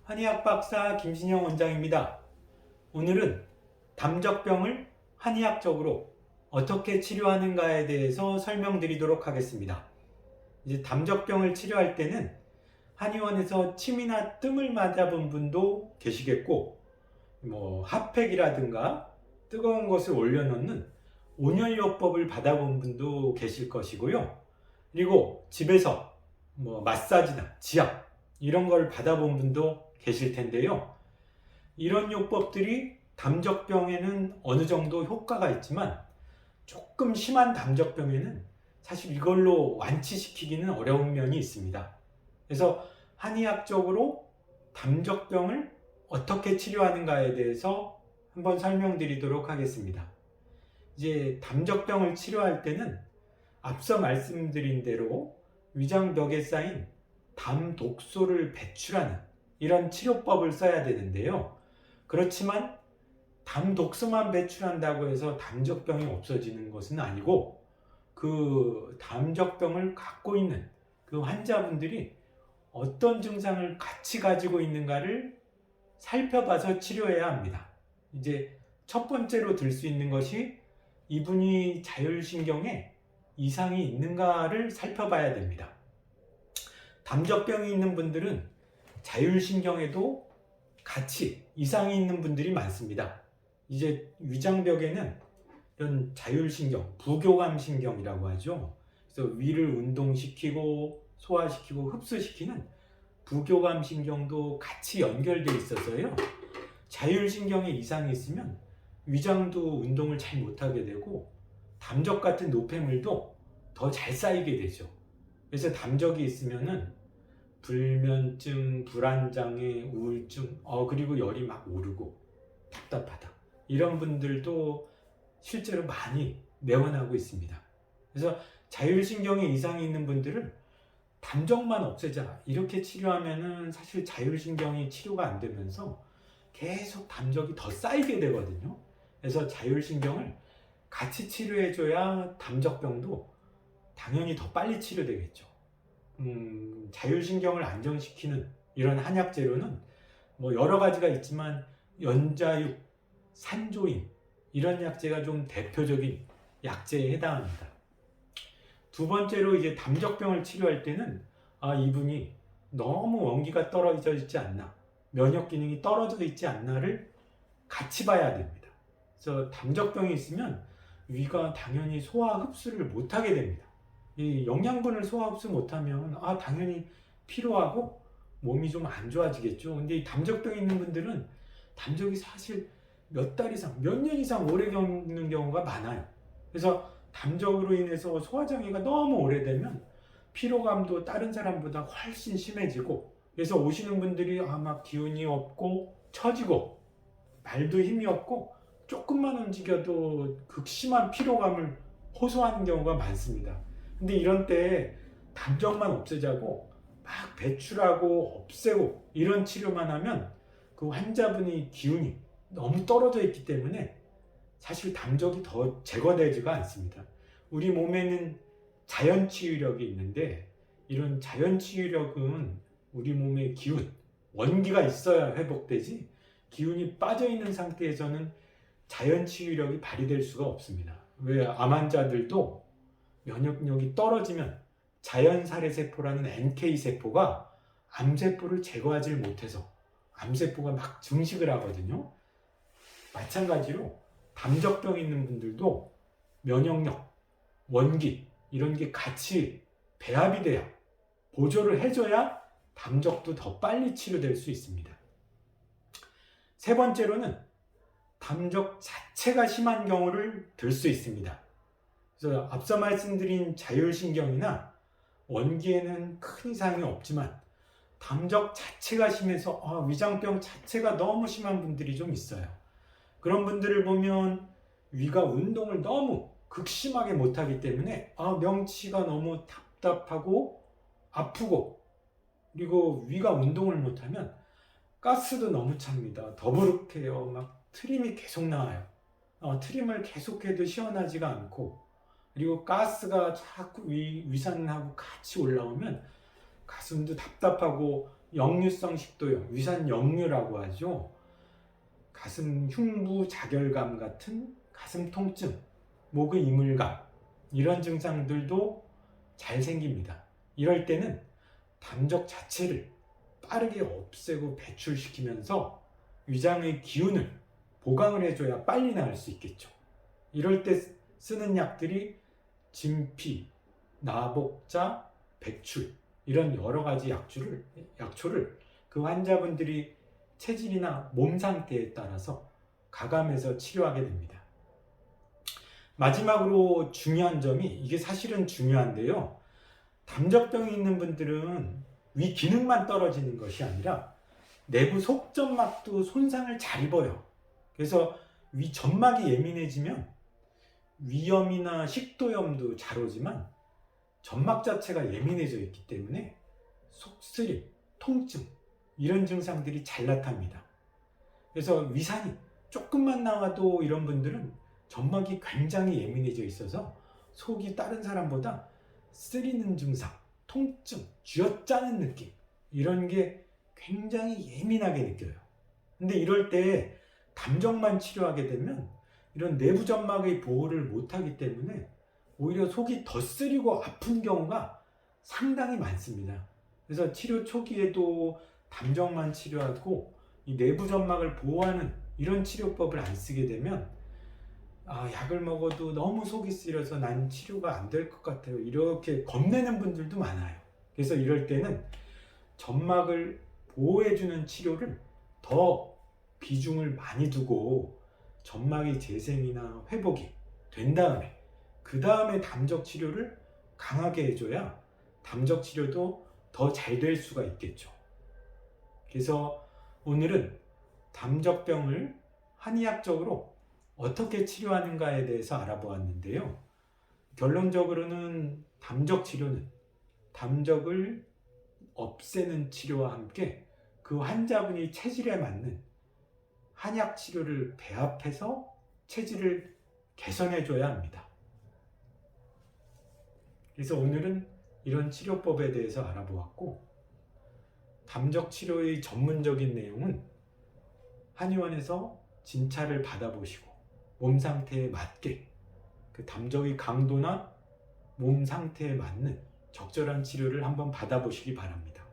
한의학 박사 김신영 원장입니다. 오늘은 담적병을 한의학적으로 어떻게 치료하는가에 대해서 설명드리도록 하겠습니다. 이제 담적병을 치료할 때는 한의원에서 침이나 뜸을 맞아본 분도 계시겠고, 핫팩이라든가 뜨거운 것을 올려놓는 온열요법을 받아본 분도 계실 것이고요. 그리고 집에서 마사지나 지압 이런 걸 받아본 분도 계실 텐데요. 이런 요법들이 담적병에는 어느 정도 효과가 있지만 조금 심한 담적병에는 사실 이걸로 완치시키기는 어려운 면이 있습니다. 그래서 한의학적으로 담적병을 어떻게 치료하는가에 대해서 한번 설명드리도록 하겠습니다. 이제 담적병을 치료할 때는 앞서 말씀드린 대로 위장벽에 쌓인 담독소를 배출하는 이런 치료법을 써야 되는데요. 그렇지만 담독소만 배출한다고 해서 담적병이 없어지는 것은 아니고, 그 담적병을 갖고 있는 그 환자분들이 어떤 증상을 같이 가지고 있는가를 살펴봐서 치료해야 합니다. 이제 첫 번째로 들 수 있는 것이 이분이 자율신경에 이상이 있는가를 살펴봐야 됩니다. 담적병이 있는 분들은 자율신경에도 같이 이상이 있는 분들이 많습니다. 이제 위장벽에는 이런 자율신경, 부교감신경이라고 하죠. 그래서 위를 운동시키고 소화시키고 흡수시키는 부교감신경도 같이 연결되어 있어서요. 자율신경에 이상이 있으면 위장도 운동을 잘 못하게 되고 담적 같은 노폐물도 더 잘 쌓이게 되죠. 그래서 담적이 있으면은 불면증, 불안장애, 우울증, 그리고 열이 막 오르고 답답하다, 이런 분들도 실제로 많이 내원하고 있습니다. 그래서 자율신경에 이상이 있는 분들은 담적만 없애자 이렇게 치료하면은 사실 자율신경이 치료가 안 되면서 계속 담적이 더 쌓이게 되거든요. 그래서 자율신경을 같이 치료해줘야 담적병도 당연히 더 빨리 치료되겠죠. 자율신경을 안정시키는 이런 한약재료는 여러 가지가 있지만 연자육, 산조인 이런 약재가 좀 대표적인 약재에 해당합니다. 두 번째로 이제 담적병을 치료할 때는 이분이 너무 원기가 떨어져 있지 않나, 면역 기능이 떨어져 있지 않나를 같이 봐야 됩니다. 그래서 담적병이 있으면 위가 당연히 소화 흡수를 못하게 됩니다. 이 영양분을 소화 흡수 못하면 당연히 피로하고 몸이 좀 안 좋아지겠죠. 근데 이 담적병 있는 분들은 담적이 사실 몇 달 이상, 몇 년 이상 오래 겪는 경우가 많아요. 그래서 담적으로 인해서 소화장애가 너무 오래되면 피로감도 다른 사람보다 훨씬 심해지고, 그래서 오시는 분들이 막 기운이 없고 처지고 말도 힘이 없고 조금만 움직여도 극심한 피로감을 호소하는 경우가 많습니다. 근데 이런 때 담적만 없애자고 막 배출하고 없애고 이런 치료만 하면 그 환자분이 기운이 너무 떨어져 있기 때문에 사실 담적이 더 제거되지가 않습니다. 우리 몸에는 자연치유력이 있는데, 이런 자연치유력은 우리 몸의 기운, 원기가 있어야 회복되지, 기운이 빠져있는 상태에서는 자연치유력이 발휘될 수가 없습니다. 왜 암 환자들도 면역력이 떨어지면 자연살해세포라는 NK세포가 암세포를 제거하지 못해서 암세포가 막 증식을 하거든요. 마찬가지로 담적병 있는 분들도 면역력, 원기 이런 게 같이 배합이 돼야, 보조를 해줘야 담적도 더 빨리 치료될 수 있습니다. 세 번째로는 담적 자체가 심한 경우를 들 수 있습니다. 그래서 앞서 말씀드린 자율신경이나 원기에는 큰 이상이 없지만 담적 자체가 심해서 위장병 자체가 너무 심한 분들이 좀 있어요. 그런 분들을 보면 위가 운동을 너무 극심하게 못하기 때문에 명치가 너무 답답하고 아프고, 그리고 위가 운동을 못하면 가스도 너무 찹니다. 더부룩해요. 막 트림이 계속 나와요. 트림을 계속해도 시원하지가 않고, 그리고 가스가 자꾸 위산하고 같이 올라오면 가슴도 답답하고 역류성 식도염, 위산 역류라고 하죠. 가슴 흉부 자결감 같은 가슴 통증, 목의 이물감, 이런 증상들도 잘 생깁니다. 이럴 때는 담적 자체를 빠르게 없애고 배출시키면서 위장의 기운을 보강을 해줘야 빨리 나을 수 있겠죠. 이럴 때 쓰는 약들이 진피, 나복자, 백출, 이런 여러 가지 약초를 그 환자분들이 체질이나 몸 상태에 따라서 가감해서 치료하게 됩니다. 마지막으로 중요한 점이, 이게 사실은 중요한데요. 담적병이 있는 분들은 위 기능만 떨어지는 것이 아니라 내부 속점막도 손상을 잘 입어요. 그래서 위 점막이 예민해지면 위염이나 식도염도 잘 오지만 점막 자체가 예민해져 있기 때문에 속쓰림, 통증, 이런 증상들이 잘 나타납니다. 그래서 위산이 조금만 나와도 이런 분들은 점막이 굉장히 예민해져 있어서 속이 다른 사람보다 쓰리는 증상, 통증, 쥐어짜는 느낌, 이런 게 굉장히 예민하게 느껴요. 근데 이럴 때 담적만 치료하게 되면 이런 내부 점막의 보호를 못하기 때문에 오히려 속이 더 쓰리고 아픈 경우가 상당히 많습니다. 그래서 치료 초기에도 담적만 치료하고 이 내부 점막을 보호하는 이런 치료법을 안 쓰게 되면 약을 먹어도 너무 속이 쓰려서 난 치료가 안 될 것 같아요, 이렇게 겁내는 분들도 많아요. 그래서 이럴 때는 점막을 보호해주는 치료를 더 비중을 많이 두고 점막의 재생이나 회복이 된 다음에 그 다음에 담적 치료를 강하게 해줘야 담적 치료도 더 잘 될 수가 있겠죠. 그래서 오늘은 담적병을 한의학적으로 어떻게 치료하는가에 대해서 알아보았는데요. 결론적으로는 담적 치료는 담적을 없애는 치료와 함께 그 환자분이 체질에 맞는 한약 치료를 배합해서 체질을 개선해 줘야 합니다. 그래서 오늘은 이런 치료법에 대해서 알아보았고, 담적 치료의 전문적인 내용은 한의원에서 진찰을 받아보시고 몸 상태에 맞게 그 담적의 강도나 몸 상태에 맞는 적절한 치료를 한번 받아보시기 바랍니다.